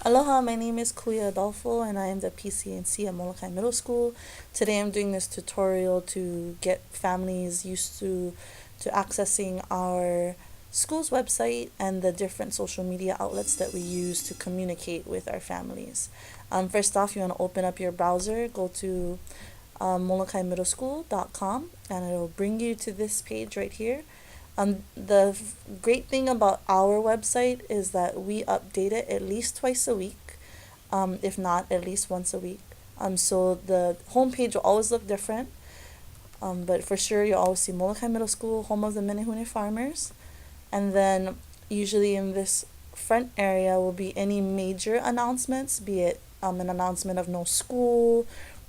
Aloha, my name is Kuya Adolfo and I am the PCNC at Molokai Middle School. Today I'm doing this tutorial to get families used to accessing our school's website and the different social media outlets that we use to communicate with our families. First off, you want to open up your browser, go to molokaimiddleschool.com, and it'll bring you to this page right here. The great thing about our website is that we update it at least twice a week, if not at least once a week. So the homepage will always look different, but for sure you'll always see Molokai Middle School, home of the Menehune farmers, and then usually in this front area will be any major announcements, be it an announcement of no school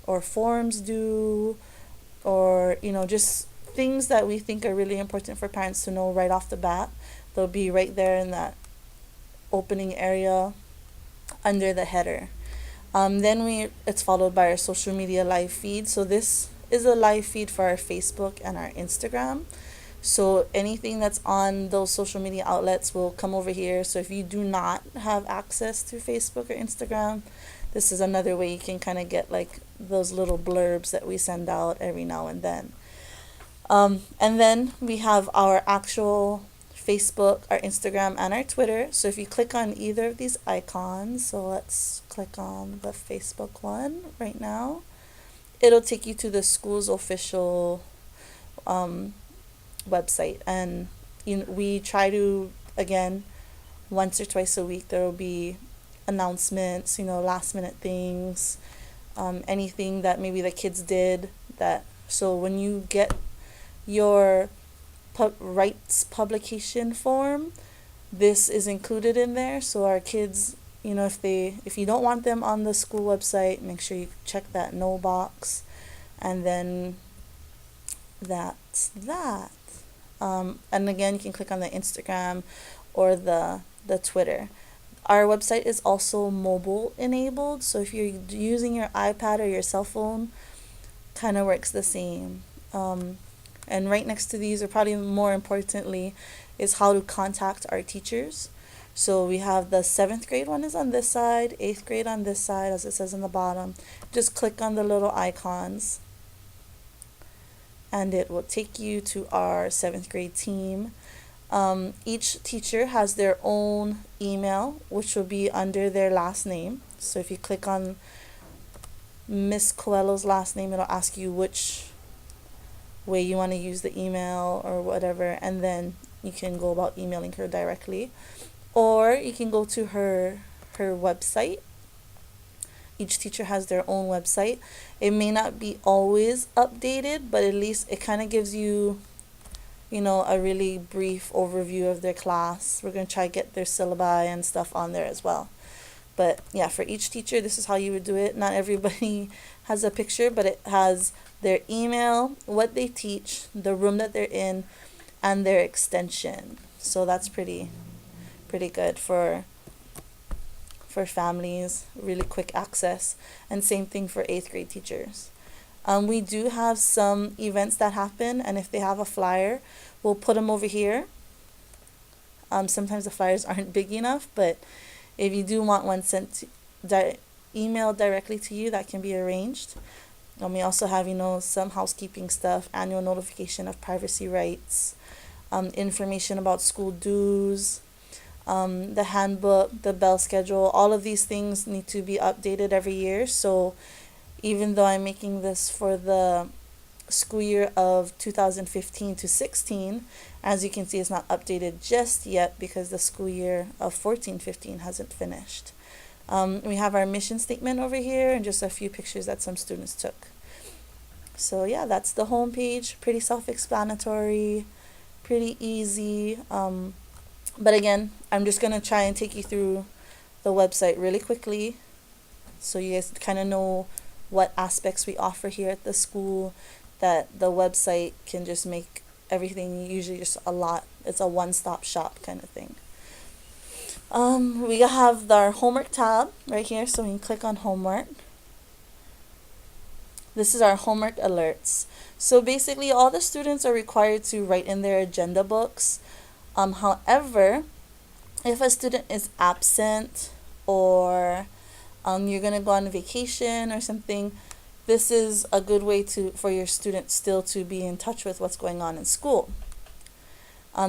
or forms due, or just things that we think are really important for parents to know right off the bat. They'll be right there in that opening area under the header. Then it's followed by our social media live feed. So this is a live feed for our Facebook and our Instagram. So anything that's on those social media outlets will come over here. So if you do not have access to Facebook or Instagram, this is another way you can kind of get like those little blurbs that we send out every now and then. And then we have our actual Facebook, our Instagram, and our Twitter. So if you click on either of these icons, so let's click on the Facebook one right now, it'll take you to the school's official website. And we try to, again, once or twice a week, there will be announcements, last minute things, anything that maybe the kids did that. So when you get your rights publication form, this is included in there. So our kids, if you don't want them on the school website, make sure you check that no box, and then that's that. And again, you can click on the Instagram or the Twitter. Our website is also mobile enabled, so if you're using your iPad or your cell phone, kind of works the same. And right next to these, or probably more importantly, is how to contact our teachers. So we have the 7th grade one is on this side, 8th grade on this side, as it says on the bottom. Just click on the little icons, and it will take you to our 7th grade team. Each teacher has their own email, which will be under their last name. So if you click on Miss Coelho's last name, it'll ask you which way you want to use the email or whatever, and then you can go about emailing her directly, or you can go to her website. Each teacher has their own website. It may not be always updated, but at least it kind of gives you a really brief overview of their class. We're going to try to get their syllabi and stuff on there as well. But yeah, for each teacher, this is how you would do it. Not everybody has a picture, but it has their email, what they teach, the room that they're in, and their extension. So that's pretty good for families, really quick access. And same thing for 8th grade teachers. We do have some events that happen, and if they have a flyer, we'll put them over here. Sometimes the flyers aren't big enough, but if you do want one sent emailed directly to you, that can be arranged. We also have, some housekeeping stuff, annual notification of privacy rights, information about school dues, the handbook, the bell schedule. All of these things need to be updated every year. So even though I'm making this for the school year of 2015 to 16, as you can see, it's not updated just yet because the school year of 14-15 hasn't finished. We have our mission statement over here and just a few pictures that some students took. So yeah, that's the home page. Pretty self-explanatory, pretty easy. But again, I'm just going to try and take you through the website really quickly so you guys kind of know what aspects we offer here at the school, that the website can just make everything usually just a lot. It's a one-stop shop kind of thing. We have our homework tab right here, so we can click on homework. This is our homework alerts. So basically all the students are required to write in their agenda books. However, if a student is absent or you're gonna go on vacation or something, this is a good way for your students still to be in touch with what's going on in school.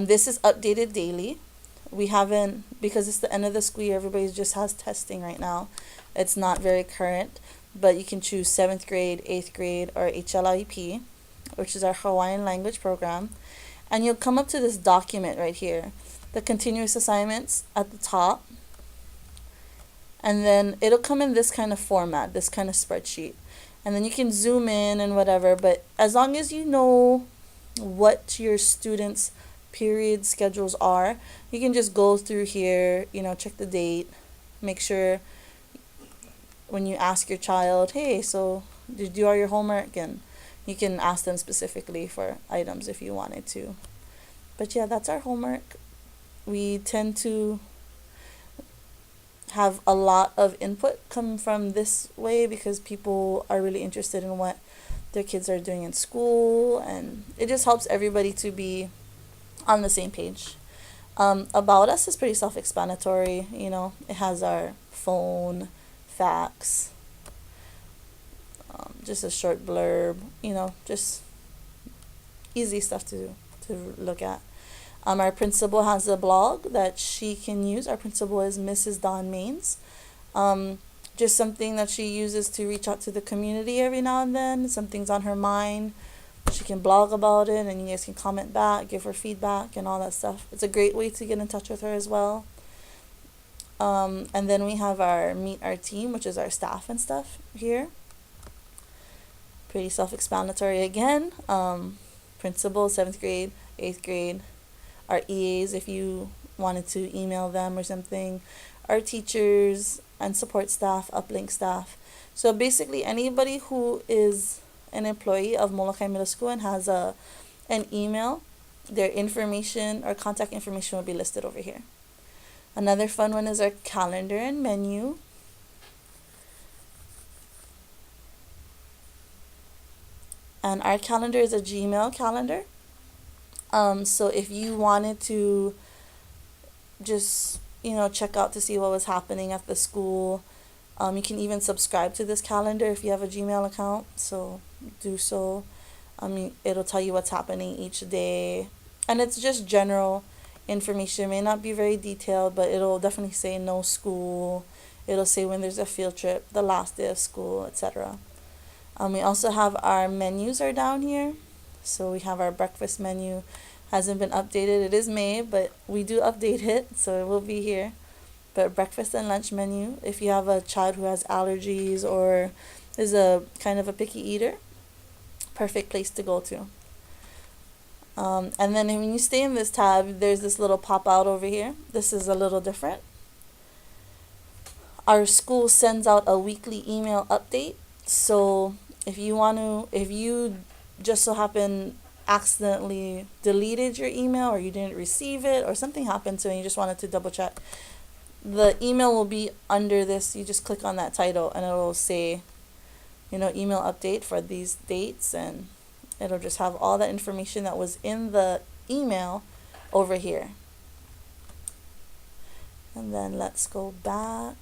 This is updated daily. We haven't, because it's the end of the school year, everybody just has testing right now. It's not very current, but you can choose 7th grade, 8th grade, or HLIP, which is our Hawaiian language program. And you'll come up to this document right here, the continuous assignments at the top. And then it'll come in this kind of format, this kind of spreadsheet. And then you can zoom in and whatever, but as long as you know what your students' period schedules are, you can just go through here, check the date, make sure when you ask your child, hey, so did you do all your homework? And you can ask them specifically for items if you wanted to. But yeah, that's our homework. We tend to have a lot of input come from this way because people are really interested in what their kids are doing in school, and it just helps everybody to be on the same page. About us is pretty self-explanatory. It has our phone, fax, just a short blurb, just easy stuff to look at. Our principal has a blog that she can use. Our principal is Mrs. Dawn Maines. Just something that she uses to reach out to the community every now and then. Something's on her mind. She can blog about it, and you guys can comment back, give her feedback, and all that stuff. It's a great way to get in touch with her as well. And then we have our Meet Our Team, which is our staff and stuff here. Pretty self-explanatory again. Principal, 7th grade, 8th grade. Our EAs, if you wanted to email them or something. Our teachers and support staff, uplink staff. So basically anybody who is an employee of Molokai Middle School and has an email, their information or contact information will be listed over here. Another fun one is our calendar and menu. And our calendar is a Gmail calendar. So if you wanted to just, check out to see what was happening at the school, you can even subscribe to this calendar if you have a Gmail account. So do so. It'll tell you what's happening each day. And it's just general information. It may not be very detailed, but it'll definitely say no school. It'll say when there's a field trip, the last day of school, etc. We also have our menus are down here. So we have our breakfast menu. Hasn't been updated. It is May, but we do update it, so it will be here. But breakfast and lunch menu, if you have a child who has allergies or is a kind of a picky eater, perfect place to go to. And then when you stay in this tab, there's this little pop out over here. This is a little different. Our school sends out a weekly email update. So if you just so happen accidentally deleted your email or you didn't receive it or something happened to it and you just wanted to double check, the email will be under this. You just click on that title and it will say, email update for these dates, and it'll just have all that information that was in the email over here. And then let's go back.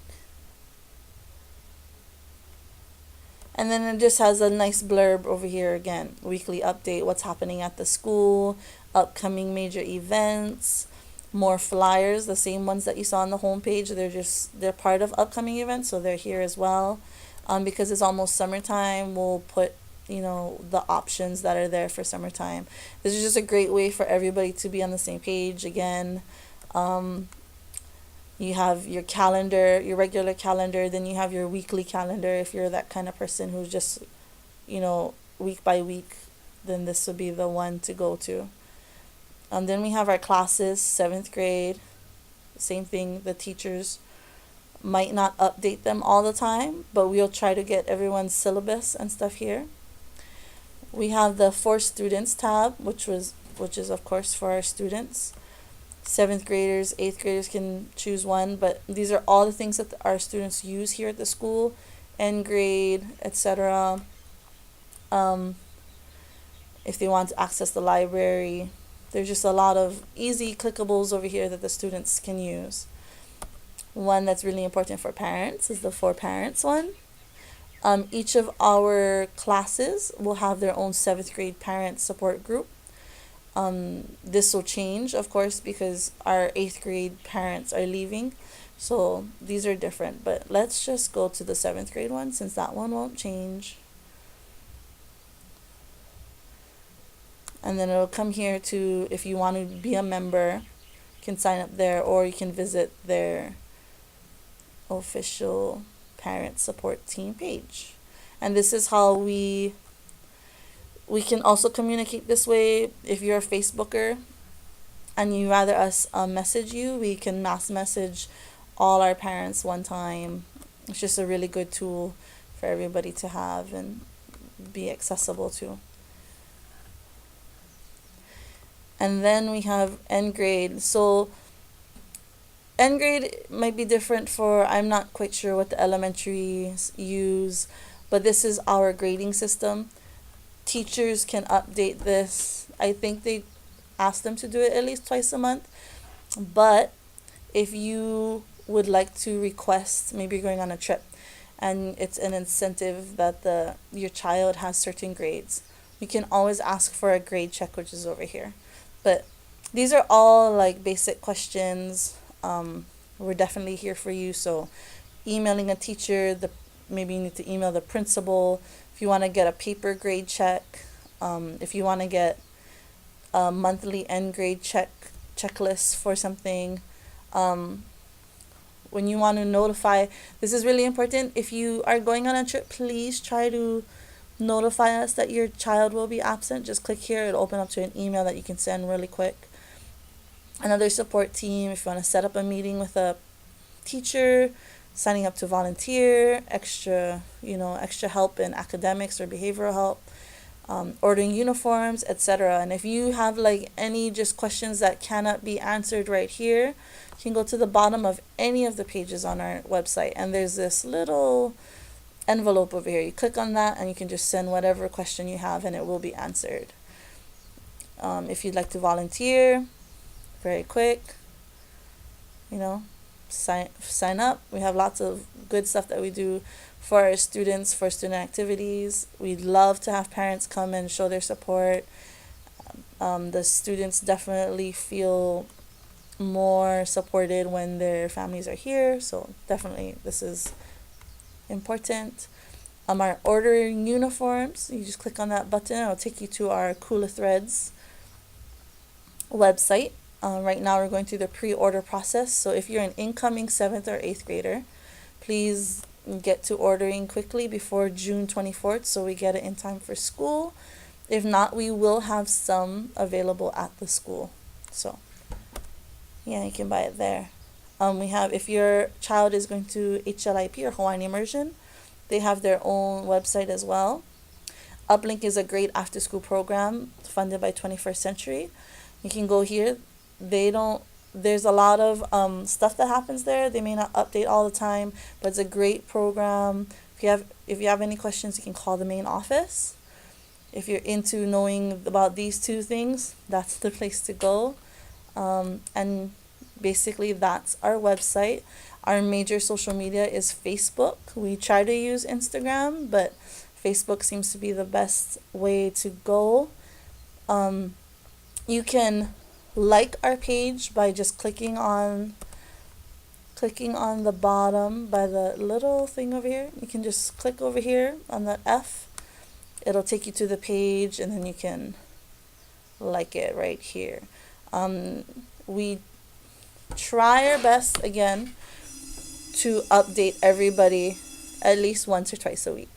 And then it just has a nice blurb over here again. Weekly update, what's happening at the school, upcoming major events, more flyers, the same ones that you saw on the homepage. They're part of upcoming events, so they're here as well. Because it's almost summertime, we'll put, the options that are there for summertime. This is just a great way for everybody to be on the same page again. You have your calendar, your regular calendar, then you have your weekly calendar. If you're that kind of person who's just, week by week, then this would be the one to go to. Then we have our classes, 7th grade. Same thing, the teachers might not update them all the time, but we'll try to get everyone's syllabus and stuff here. We have the For Students tab, which is of course for our students. 7th graders, 8th graders can choose one, but these are all the things that our students use here at the school, end grade, etc. If they want to access the library, there's just a lot of easy clickables over here that the students can use. One that's really important for parents is the for parents one. Each of our classes will have their own seventh grade parent support group. This will change, of course, because our eighth grade parents are leaving. So these are different, but let's just go to the seventh grade one since that one won't change. And then it'll come here to, if you want to be a member, you can sign up there, or you can visit their official parent support team page. And this is how we can also communicate this way. If you're a Facebooker and you rather us message you, we can mass message all our parents one time. It's just a really good tool for everybody to have and be accessible to. And then we have end grade. So end grade might be different for, I'm not quite sure what the elementaries use, but this is our grading system. Teachers can update this. I think they ask them to do it at least twice a month. But if you would like to request, maybe you're going on a trip and it's an incentive that your child has certain grades, you can always ask for a grade check, which is over here. But these are all like basic questions. We're definitely here for you. So emailing a teacher, maybe you need to email the principal. If you want to get a paper grade check, if you want to get a monthly end grade checklist for something, when you want to notify, this is really important. If you are going on a trip, please try to notify us that your child will be absent. Just click here, it'll open up to an email that you can send really quick. Another support team, if you want to set up a meeting with a teacher, signing up to volunteer, extra help in academics or behavioral help, ordering uniforms, etc. And if you have like any just questions that cannot be answered right here, you can go to the bottom of any of the pages on our website, and there's this little envelope over here. You click on that and you can just send whatever question you have and it will be answered. If you'd like to volunteer, very quick, sign up. We have lots of good stuff that we do for our students, for student activities. We'd love to have parents come and show their support. The students definitely feel more supported when their families are here, so definitely this is important. Our ordering uniforms, you just click on that button, it'll take you to our Cooler Threads website. Right now we're going through the pre-order process, so if you're an incoming 7th or 8th grader, please get to ordering quickly before June 24th so we get it in time for school. If not, we will have some available at the school, so yeah, you can buy it there. We have, if your child is going to HLIP or Hawaiian Immersion, they have their own website as well. Uplink is a great after-school program funded by 21st Century. You can go here. There's a lot of stuff that happens there. They may not update all the time, but it's a great program. If you have any questions, you can call the main office. If you're into knowing about these two things, that's the place to go. And basically that's our website. Our major social media is Facebook. We try to use Instagram, but Facebook seems to be the best way to go. You can like our page by just clicking on the bottom by the little thing over here. You can just click over here on the F. It'll take you to the page and then you can like it right here. We try our best, again, to update everybody at least once or twice a week.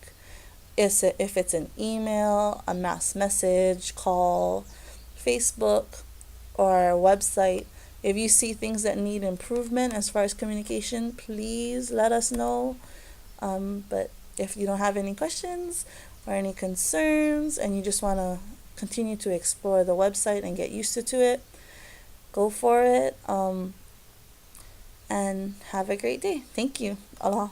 If it's an email, a mass message, call, Facebook, or our website. If you see things that need improvement as far as communication, please let us know. But if you don't have any questions or any concerns and you just want to continue to explore the website and get used to it, go for it. And have a great day. Thank you. Aloha.